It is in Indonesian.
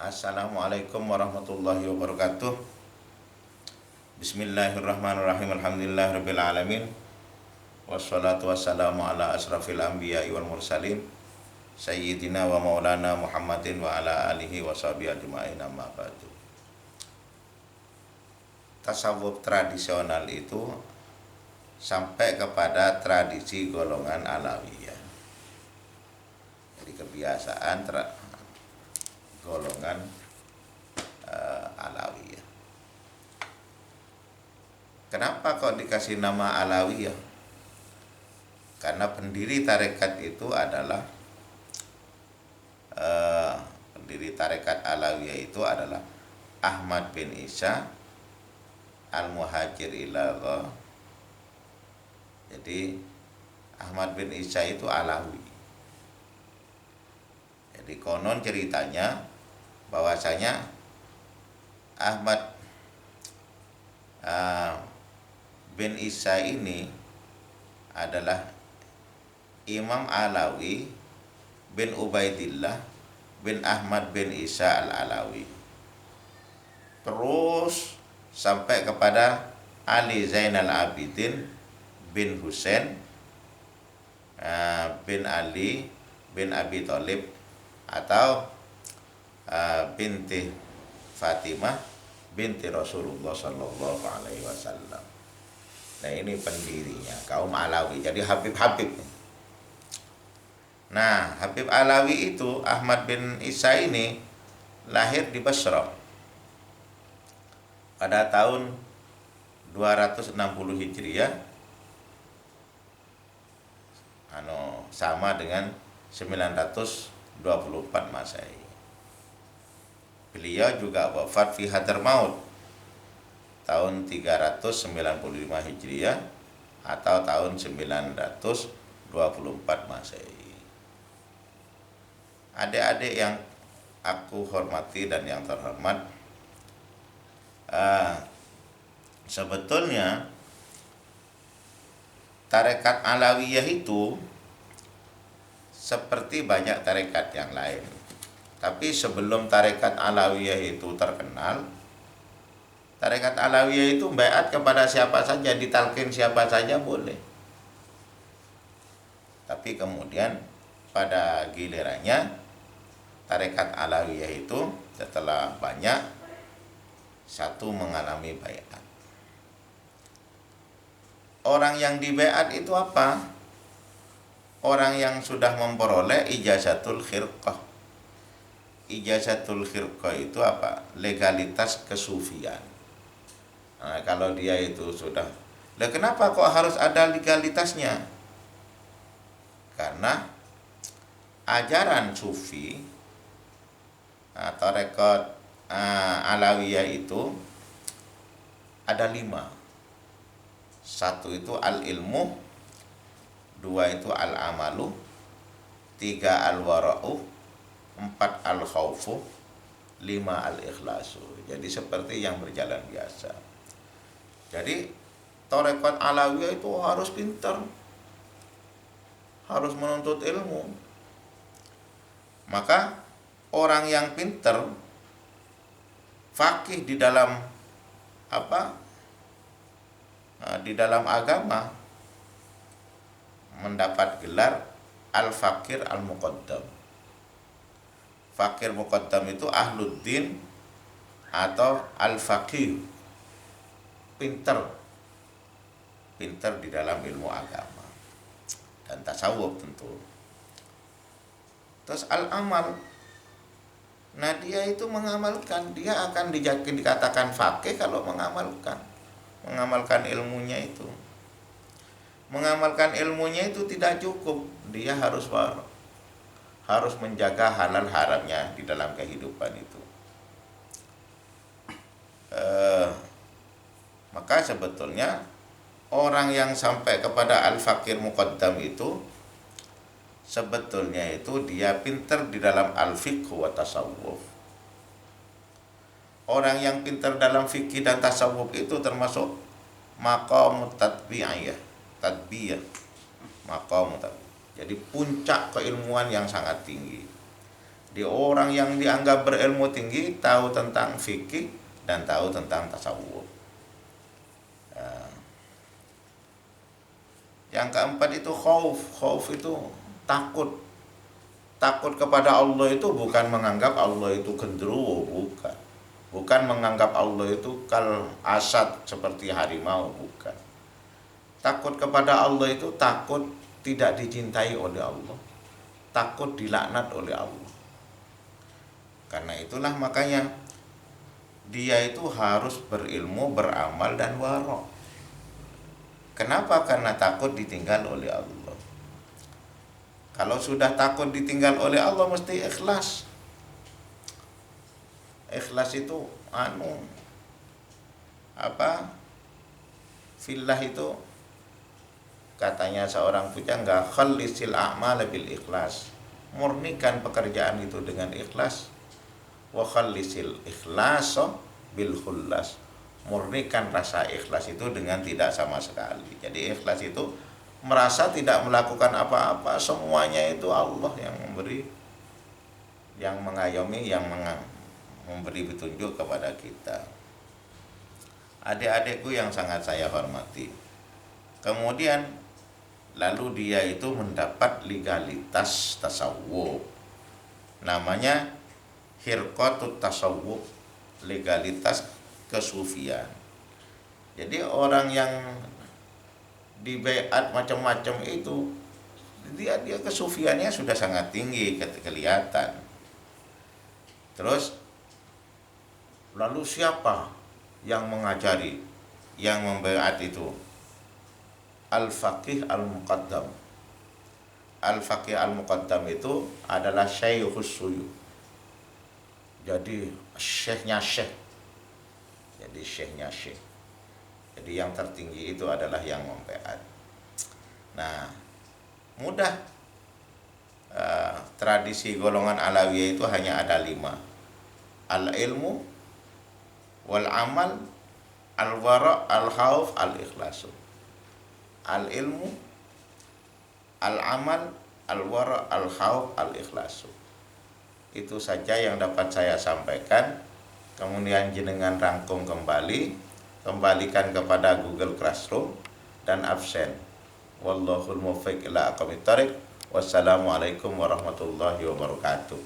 Assalamualaikum warahmatullahi wabarakatuh. Bismillahirrahmanirrahim. Alhamdulillahirabbil alamin. Wassalatu wassalamu ala asrafil anbiya'i wal mursalin sayyidina wa maulana Muhammadin wa ala alihi wa sahbihi ajma'in, amma ba'du. Tasawuf tradisional itu sampai kepada tradisi golongan alawiyah. Jadi kebiasaan golongan alawiyah. Kenapa kok dikasih nama alawiyah? Karena pendiri tarekat itu adalah pendiri tarekat alawiyah itu adalah Ahmad bin Isa al-Muhajir ilallah. Jadi Ahmad bin Isa itu alawi. Jadi konon ceritanya bahwasanya Ahmad bin Isa ini adalah Imam Alawi bin Ubaidillah bin Ahmad bin Isa al-Alawi. Terus sampai kepada Ali Zainal Abidin bin Husain bin Ali bin Abi Thalib atau binti Fatimah binti Rasulullah Sallallahu Alaihi Wasallam. Nah, ini pendirinya kaum Alawi. Jadi Habib-Habib. Nah, Habib Alawi itu Ahmad bin Isa ini lahir di Basra pada tahun 260 Hijriah, sama dengan 924 Masehi. Beliau juga wafat fi Hadramaut tahun 395 Hijriah atau tahun 924 Masehi. Adik-adik yang aku hormati dan yang terhormat, sebetulnya tarekat Alawiyah itu seperti banyak tarekat yang lain. Tapi sebelum tarekat Alawiyah itu terkenal, tarekat Alawiyah itu baiat kepada siapa saja, ditalkin siapa saja boleh. Tapi kemudian pada gilirannya tarekat Alawiyah itu setelah banyak, satu mengalami baiat. Orang yang dibaiat itu apa? Orang yang sudah memperoleh ijazatul khirqah. Ijazatul khirqah itu apa? Legalitas kesufian. Nah, kalau dia itu sudah, lah kenapa kok harus ada legalitasnya? Karena ajaran sufi atau rekod Alawiyah itu ada 5. 1 itu al-ilmu, 2 itu al-amalu, 3 al-wara'u, 4 al-khawfu, 5 al-ikhlasu. Jadi seperti yang berjalan biasa. Jadi tarekat Alawiyah itu harus pintar, harus menuntut ilmu. Maka orang yang pintar, faqih di dalam di dalam agama, mendapat gelar al-faqir al-muqaddam. Fakir muqaddam itu ahluddin atau al-faqih, pinter di dalam ilmu agama dan tasawuf tentu. Terus al-amal, nah dia itu mengamalkan, dia akan dikatakan faqih kalau mengamalkan ilmunya itu. Mengamalkan ilmunya itu tidak cukup, dia harus menjaga halal haramnya di dalam kehidupan itu. Maka sebetulnya orang yang sampai kepada al-faqir muqaddam itu sebetulnya itu dia pintar di dalam al-fiqh wa tasawuf. Orang yang pintar dalam fikih dan tasawuf itu termasuk maqam tadbiyah, maqam tadbiyah. Jadi puncak keilmuan yang sangat tinggi. Di orang yang dianggap berilmu tinggi tahu tentang fikih dan tahu tentang tasawuf. Yang keempat itu khauf. Khauf itu takut. Takut kepada Allah itu bukan menganggap Allah itu gendruwo, bukan. Bukan menganggap Allah itu kal asad seperti harimau, bukan. Takut kepada Allah itu takut tidak dicintai oleh Allah, takut dilaknat oleh Allah. Karena itulah makanya dia itu harus berilmu, beramal dan wara'. Kenapa? Karena takut ditinggal oleh Allah. Kalau sudah takut ditinggal oleh Allah mesti ikhlas. Ikhlas itu fillah itu katanya seorang pujangga, khallisil a'mal bil ikhlas. Murnikan pekerjaan itu dengan ikhlas. Wa khallisil ikhlasa bil khullas. Murnikan rasa ikhlas itu dengan tidak sama sekali. Jadi ikhlas itu merasa tidak melakukan apa-apa, semuanya itu Allah yang memberi, yang mengayomi, yang memberi petunjuk kepada kita. Adik-adikku yang sangat saya hormati, kemudian lalu dia itu mendapat legalitas tasawuf, namanya hirqatut tasawuf, legalitas kesufian. Jadi orang yang di baiat macam-macam itu dia kesufiannya sudah sangat tinggi, kelihatan. Terus lalu siapa yang mengajari, yang membaiat itu? Al-Faqih Al-Muqaddam. Al-Faqih Al-Muqaddam itu adalah Syekhus Suyuh. Jadi syekhnya syekh. Jadi syekhnya syekh. Jadi yang tertinggi itu adalah yang membaiat. Nah, mudah. Tradisi golongan Alawiyah itu hanya ada 5. Al-ilmu, wal-amal, al-wara', al-khauf, al-ikhlasu. Al-ilmu, al-amal, al-wara', al-khauf, al-ikhlasu. Itu saja yang dapat saya sampaikan. Kemudian jenengan rangkum kembali, kembalikan kepada Google Classroom dan absen. Wallahul muwaffiq ila aqwamit thoriq. Wassalamualaikum warahmatullahi wabarakatuh.